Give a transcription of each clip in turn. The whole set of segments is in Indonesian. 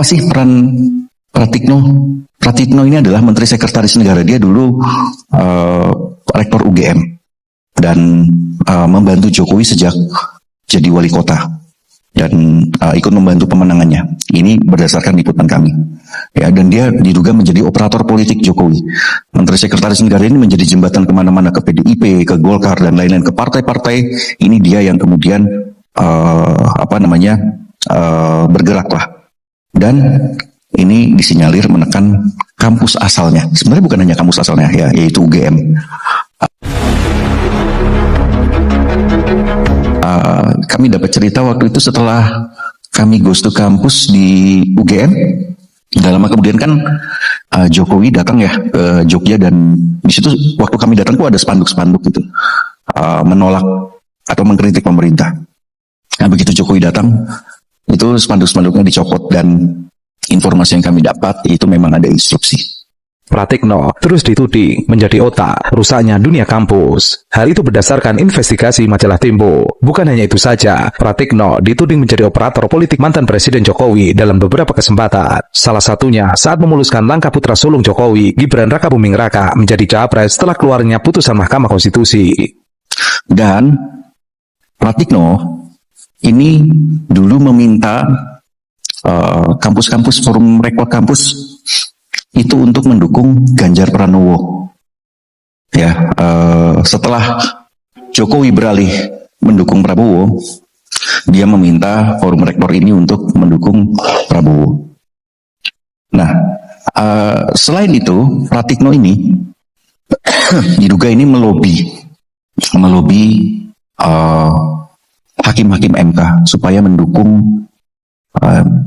apa sih peran Pratikno? Pratikno ini adalah Menteri Sekretaris Negara. Dia dulu rektor UGM dan membantu Jokowi sejak jadi wali kota dan ikut membantu pemenangannya. Ini berdasarkan liputan kami. Ya, dan dia diduga menjadi operator politik Jokowi. Menteri Sekretaris Negara ini menjadi jembatan kemana-mana, ke PDIP, ke Golkar dan lain-lain, ke partai-partai. Ini dia yang kemudian bergeraklah. Dan ini disinyalir menekan kampus asalnya. Sebenarnya bukan hanya kampus asalnya, ya, yaitu UGM. Kami dapat cerita waktu itu setelah kami ghost to kampus di UGM. Gak lama kemudian kan Jokowi datang ya ke Jogja, dan di situ waktu kami datang tuh ada spanduk-spanduk gitu menolak atau mengkritik pemerintah. Nah, begitu Jokowi datang, itu spanduk-spanduknya dicopot, dan informasi yang kami dapat itu memang ada instruksi. Pratikno terus dituding menjadi otak rusaknya dunia kampus. Hal itu berdasarkan investigasi majalah Tempo. Bukan hanya itu saja, Pratikno dituding menjadi operator politik mantan Presiden Jokowi dalam beberapa kesempatan. Salah satunya saat memuluskan langkah putra sulung Jokowi, Gibran Rakabuming Raka, menjadi capres setelah keluarnya putusan Mahkamah Konstitusi. Dan Pratikno ini dulu meminta kampus-kampus, forum rektor kampus itu untuk mendukung Ganjar Pranowo. Ya, setelah Jokowi beralih mendukung Prabowo, dia meminta forum rektor ini untuk mendukung Prabowo. Nah, selain itu, Pratikno ini diduga ini melobi hakim-hakim MK supaya mendukung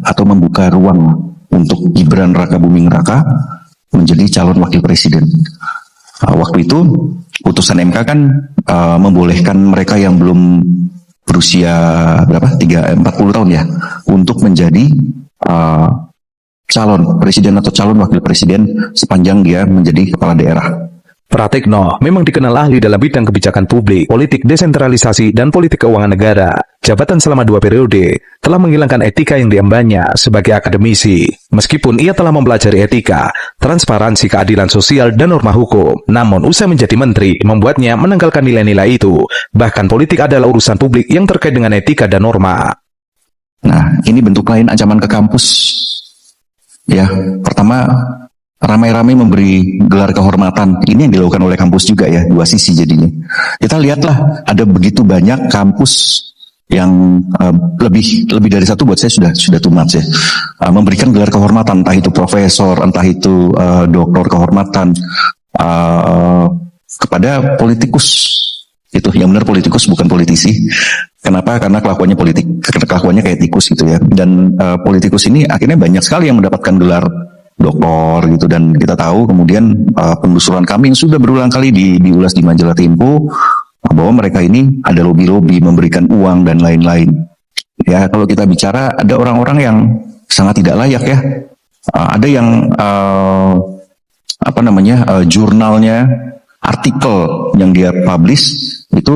atau membuka ruang untuk Gibran Rakabuming Raka menjadi calon wakil presiden. Waktu itu putusan MK kan membolehkan mereka yang belum berusia 40 tahun ya untuk menjadi calon presiden atau calon wakil presiden sepanjang dia menjadi kepala daerah. Pratikno memang dikenal ahli dalam bidang kebijakan publik, politik desentralisasi, dan politik keuangan negara. Jabatan selama 2 periode telah menghilangkan etika yang diembannya sebagai akademisi. Meskipun ia telah mempelajari etika, transparansi, keadilan sosial, dan norma hukum, namun usai menjadi menteri membuatnya menanggalkan nilai-nilai itu. Bahkan politik adalah urusan publik yang terkait dengan etika dan norma. Nah, ini bentuk lain ancaman ke kampus. Ya, pertama, ramai-ramai memberi gelar kehormatan. Ini yang dilakukan oleh kampus juga ya, dua sisi jadinya. Kita lihatlah, ada begitu banyak kampus yang lebih dari satu, buat saya sudah too much ya. Memberikan gelar kehormatan, entah itu profesor, entah itu doktor kehormatan kepada politikus. Itu yang benar politikus, bukan politisi. Kenapa? Karena kelakuannya politik, kelakuannya kayak tikus gitu ya. Dan politikus ini akhirnya banyak sekali yang mendapatkan gelar doktor gitu, dan kita tahu kemudian penelusuran kami yang sudah berulang kali diulas di majalah Tempo bahwa mereka ini ada lobby-lobby, memberikan uang dan lain-lain. Ya, kalau kita bicara ada orang-orang yang sangat tidak layak ya. Ada yang jurnalnya, artikel yang dia publish itu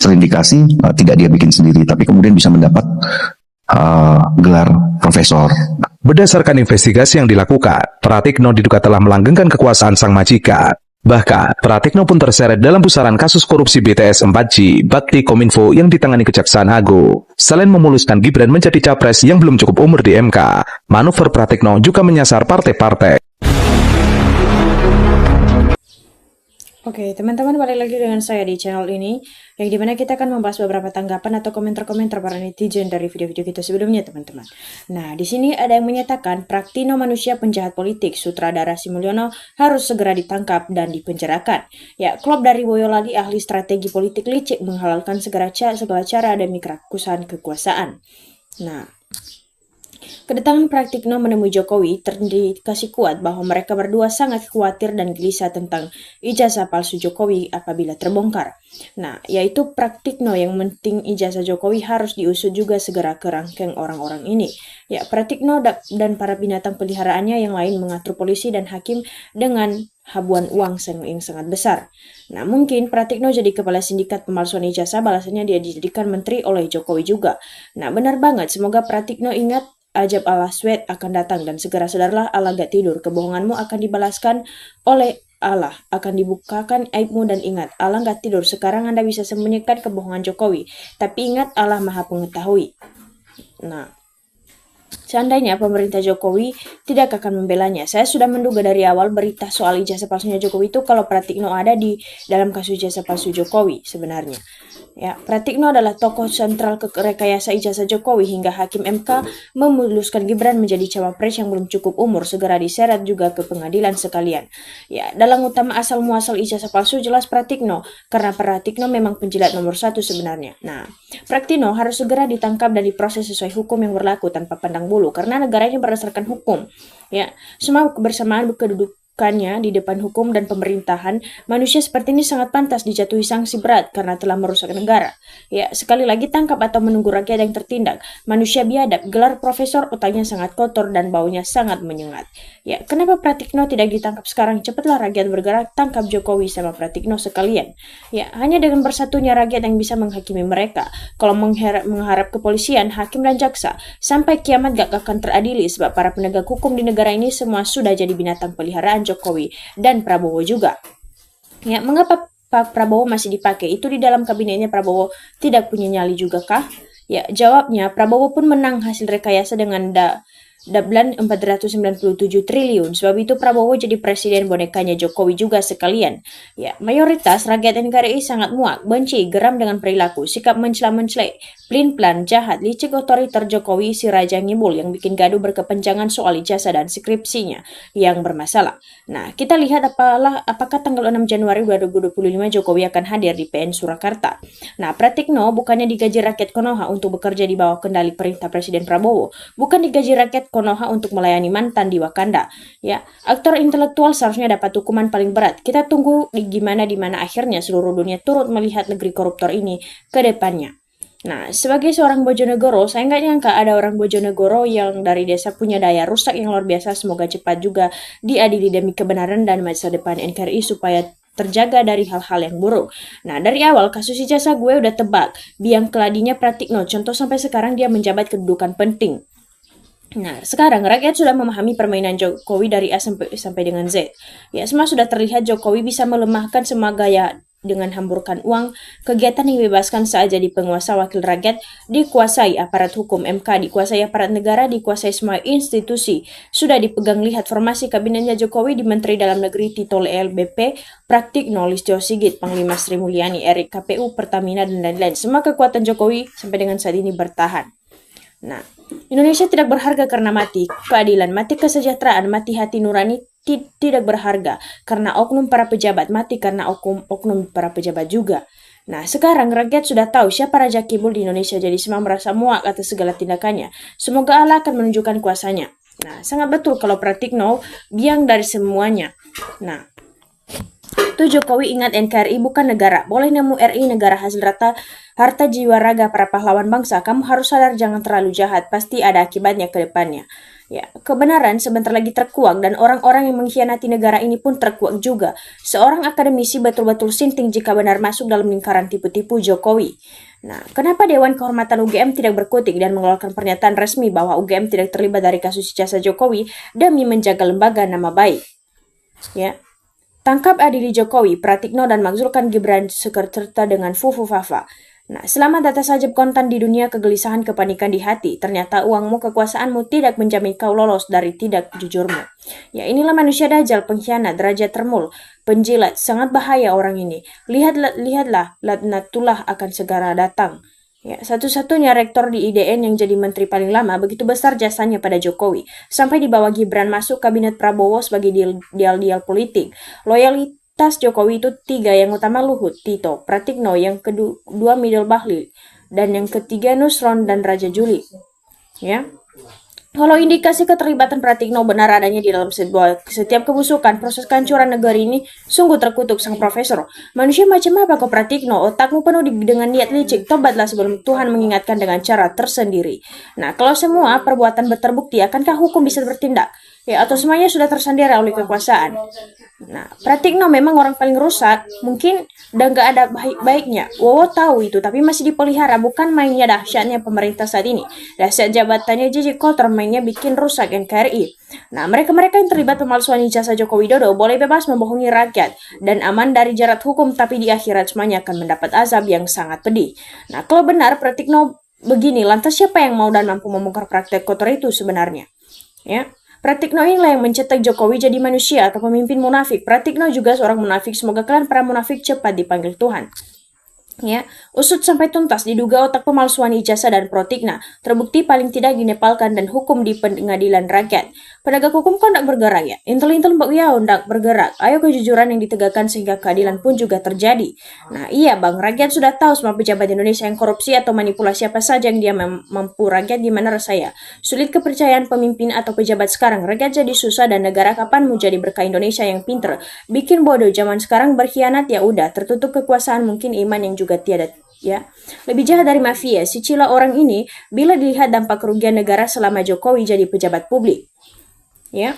terindikasi tidak dia bikin sendiri, tapi kemudian bisa mendapat gelar profesor. Berdasarkan investigasi yang dilakukan, Pratikno diduga telah melanggengkan kekuasaan sang majikan. Bahkan, Pratikno pun terseret dalam pusaran kasus korupsi BTS 4G, Bakti Kominfo yang ditangani Kejaksaan Agung. Selain memuluskan Gibran menjadi capres yang belum cukup umur di MK, manuver Pratikno juga menyasar partai-partai. Oke, teman-teman, balik lagi dengan saya di channel ini, yang dimana kita akan membahas beberapa tanggapan atau komentar-komentar para netizen dari video-video kita sebelumnya, teman-teman. Nah, di sini ada yang menyatakan Praktino manusia penjahat politik, sutradara Sri Mulyono harus segera ditangkap dan dipenjarakan. Ya, Klop dari Boyolali, ahli strategi politik licik, menghalalkan segala cara demi kerakusan kekuasaan. Nah, kedatangan Pratikno menemui Jokowi terindikasi kuat bahwa mereka berdua sangat khawatir dan gelisah tentang ijazah palsu Jokowi apabila terbongkar. Nah, yaitu Pratikno yang penting ijazah Jokowi harus diusut juga segera ke rangkeng orang-orang ini. Ya, Pratikno dan para binatang peliharaannya yang lain mengatur polisi dan hakim dengan habuan uang yang sangat besar. Nah, mungkin Pratikno jadi kepala sindikat pemalsuan ijazah, balasannya dia dijadikan menteri oleh Jokowi juga. Nah, benar banget, semoga Pratikno ingat ajab Allah swet akan datang dan segera sadarlah Allah gak tidur. Kebohonganmu akan dibalaskan oleh Allah, akan dibukakan aibmu dan ingat Allah gak tidur. Sekarang Anda bisa sembunyikan kebohongan Jokowi, tapi ingat Allah Maha Pengetahui. Nah, seandainya pemerintah Jokowi tidak akan membelanya. Saya sudah menduga dari awal berita soal ijazah palsunya Jokowi itu kalau Pratikno ada di dalam kasus ijazah palsu Jokowi sebenarnya. Ya, Pratikno adalah tokoh sentral rekayasa ijazah Jokowi hingga Hakim MK memutuskan Gibran menjadi cawapres yang belum cukup umur, segera diseret juga ke pengadilan sekalian. Ya, dalam utama asal muasal ijazah palsu jelas Pratikno, karena Pratikno memang penjilat nomor 1 sebenarnya. Nah, Pratikno harus segera ditangkap dan diproses sesuai hukum yang berlaku tanpa pandang bulu, karena negara ini berdasarkan hukum. Ya, semua kebersamaan kedudukannya di depan hukum dan pemerintahan, manusia seperti ini sangat pantas dijatuhi sanksi berat karena telah merusak negara. Ya, sekali lagi tangkap atau menunggu rakyat yang tertindak. Manusia biadab, gelar profesor, otaknya sangat kotor dan baunya sangat menyengat. Ya, kenapa Pratikno tidak ditangkap sekarang? Cepatlah rakyat bergerak, tangkap Jokowi sama Pratikno sekalian. Ya, hanya dengan bersatunya rakyat yang bisa menghakimi mereka. Kalau mengharap kepolisian, hakim dan jaksa, sampai kiamat gak akan teradili sebab para penegak hukum di negara ini semua sudah jadi binatang peliharaan Jokowi dan Prabowo juga. Ya, mengapa Pak Prabowo masih dipakai? Itu di dalam kabinetnya Prabowo tidak punya nyali juga kah? Ya, jawabnya Prabowo pun menang hasil rekayasa dengan Dablan 497 triliun. Sebab itu Prabowo jadi presiden bonekanya Jokowi juga sekalian. Ya, mayoritas rakyat NKRI sangat muak, benci, geram dengan perilaku, sikap mencela-mencelek, plin-plan, jahat, licik otoriter Jokowi si Raja Ngibul yang bikin gaduh berkepanjangan soal ijazah dan skripsinya yang bermasalah. Nah, kita lihat apakah tanggal 6 Januari 2025 Jokowi akan hadir di PN Surakarta. Nah, Pratikno bukannya digaji rakyat Konoha untuk bekerja di bawah kendali perintah Presiden Prabowo, bukan digaji rakyat Konoha untuk melayani mantan di Wakanda. Ya, aktor intelektual seharusnya dapat hukuman paling berat. Kita tunggu di mana akhirnya seluruh dunia turut melihat negeri koruptor ini ke depannya. Nah, sebagai seorang Bojonegoro, saya nggak nyangka ada orang Bojonegoro yang dari desa punya daya rusak yang luar biasa. Semoga cepat juga diadili demi kebenaran dan masa depan NKRI supaya terjaga dari hal-hal yang buruk. Nah, dari awal kasus ijazah gue udah tebak, biang keladinya Pratikno, contoh sampai sekarang dia menjabat kedudukan penting. Nah, sekarang rakyat sudah memahami permainan Jokowi dari A sampai dengan Z. Ya, semua sudah terlihat Jokowi bisa melemahkan semua gaya dengan hamburkan uang, kegiatan yang dibebaskan saja di penguasa wakil rakyat, dikuasai aparat hukum MK, dikuasai aparat negara, dikuasai semua institusi. Sudah dipegang, lihat formasi kabinetnya Jokowi di Menteri Dalam Negeri Tito LBP, Pratikno, Listio Sigit, Panglima Sri Mulyani, Erik, KPU, Pertamina, dan lain-lain. Semua kekuatan Jokowi sampai dengan saat ini bertahan. Nah, Indonesia tidak berharga karena mati keadilan, mati kesejahteraan, mati hati nurani tidak berharga karena oknum para pejabat, mati karena oknum para pejabat juga. Nah, sekarang rakyat sudah tahu siapa Raja Kibul di Indonesia, jadi semua merasa muak atas segala tindakannya. Semoga Allah akan menunjukkan kuasanya. Nah, sangat betul kalau Pratikno biang dari semuanya. Nah, itu Jokowi ingat NKRI bukan negara. Boleh nemu RI negara hasil harta jiwa raga para pahlawan bangsa. Kamu harus sadar jangan terlalu jahat. Pasti ada akibatnya ke depannya. Ya, kebenaran sebentar lagi terkuak dan orang-orang yang mengkhianati negara ini pun terkuak juga. Seorang akademisi betul-betul sinting jika benar masuk dalam lingkaran tipu-tipu Jokowi. Nah, kenapa Dewan Kehormatan UGM tidak berkutik dan mengeluarkan pernyataan resmi bahwa UGM tidak terlibat dari kasus ijazah Jokowi demi menjaga lembaga nama baik? Ya. Tangkap adili Jokowi, Pratikno, dan makzulkan Gibran serta dengan Fufu Fafa. Nah, selamat atas ajab kontan di dunia, kegelisahan, kepanikan di hati. Ternyata uangmu, kekuasaanmu tidak menjamin kau lolos dari tidak jujurmu. Ya, inilah manusia dajjal, pengkhianat, derajat termul, penjilat. Sangat bahaya orang ini. Lihatlah, laknatullah akan segera datang. Ya, satu-satunya rektor di IDN yang jadi menteri paling lama, begitu besar jasanya pada Jokowi. Sampai dibawa Gibran masuk kabinet Prabowo sebagai dial-dial politik. Loyalitas Jokowi itu 3, yang utama Luhut, Tito, Pratikno, yang kedua Middle Bahlil, dan yang ketiga Nusron dan Raja Juli. Ya. Kalau indikasi keterlibatan Pratikno benar adanya di dalam setiap kebusukan, proses kehancuran negara ini sungguh terkutuk sang profesor. Manusia macam apa kau Pratikno? Otakmu penuh dengan niat licik, tobatlah sebelum Tuhan mengingatkan dengan cara tersendiri. Nah, kalau semua perbuatan terbukti, akankah hukum bisa bertindak? ya atau semuanya sudah tersandera oleh kekuasaan. Nah, Pratikno memang orang paling rusak, mungkin udah nggak ada baik-baiknya. Wowo tahu itu, tapi masih dipelihara. Bukan mainnya dahsyatnya pemerintah saat ini. Dahsyat jabatannya JJ Kotor, mainnya bikin rusak NKRI. Nah, mereka-mereka yang terlibat pemalsuan ijazah Joko Widodo boleh bebas membohongi rakyat dan aman dari jerat hukum, tapi di akhirat semuanya akan mendapat azab yang sangat pedih. Nah, kalau benar Pratikno begini, lantas siapa yang mau dan mampu membongkar praktek kotor itu sebenarnya? Ya. Pratikno inilah yang mencetak Jokowi jadi manusia atau pemimpin munafik. Pratikno juga seorang munafik. Semoga kalian para munafik cepat dipanggil Tuhan. Ya, usut sampai tuntas diduga otak pemalsuan ijazah dan Pratikno terbukti paling tidak dinepalkan dan hukum di pengadilan rakyat. Penegak hukum kok ndak bergerak ya? Intel-intel mbak Wiau ndak bergerak. Ayo kejujuran yang ditegakkan sehingga keadilan pun juga terjadi. Nah iya bang, rakyat sudah tahu semua pejabat Indonesia yang korupsi atau manipulasi apa saja yang dia mampu. Rakyat gimana rasanya? Sulit kepercayaan pemimpin atau pejabat sekarang. Rakyat jadi susah dan negara kapan mau jadi berkah Indonesia yang pinter. Bikin bodoh zaman sekarang berkhianat ya udah. Tertutup kekuasaan mungkin iman yang juga tiada ya. Lebih jahat dari mafia, si Cila orang ini bila dilihat dampak kerugian negara selama Jokowi jadi pejabat publik. Ya.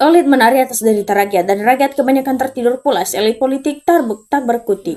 Elit menari atas derita rakyat dan rakyat kebanyakan tertidur pulas. Elit politik tak berkutik.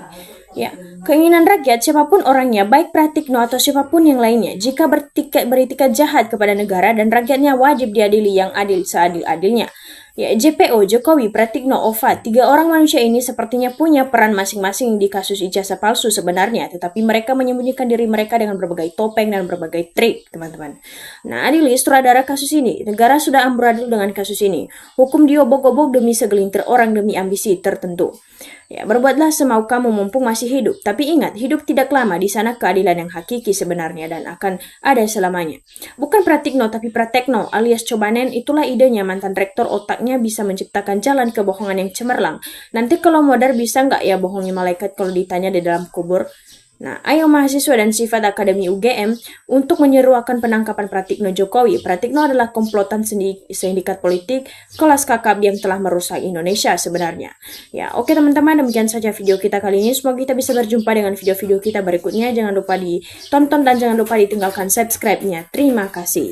Ya, keinginan rakyat siapapun orangnya, baik Pratikno atau siapapun yang lainnya, jika beritikat jahat kepada negara dan rakyatnya wajib diadili yang adil seadil-adilnya. Ya, JPO, Jokowi, Pratikno, Ova, 3 orang manusia ini sepertinya punya peran masing-masing di kasus ijazah palsu sebenarnya, tetapi mereka menyembunyikan diri mereka dengan berbagai topeng dan berbagai trik, teman-teman. Nah, adili sutradara kasus ini, negara sudah amburadul dengan kasus ini. Hukum diobok-obok demi segelintir orang demi ambisi tertentu. Ya, berbuatlah semau kamu mumpung masih hidup. Tapi ingat, hidup tidak lama. Di sana keadilan yang hakiki sebenarnya dan akan ada selamanya. Bukan Pratikno, tapi Pratekno alias Cobanen. Itulah idenya mantan rektor, otaknya bisa menciptakan jalan kebohongan yang cemerlang. Nanti kalau modar bisa nggak ya bohongi malaikat kalau ditanya di dalam kubur? Nah, ayo mahasiswa dan sifat Akademi UGM untuk menyeruakan penangkapan Pratikno Jokowi. Pratikno adalah komplotan sindikat politik kelas kakap yang telah merusak Indonesia sebenarnya. Ya, oke teman-teman, demikian saja video kita kali ini. Semoga kita bisa berjumpa dengan video-video kita berikutnya. Jangan lupa ditonton dan jangan lupa ditinggalkan subscribe-nya. Terima kasih.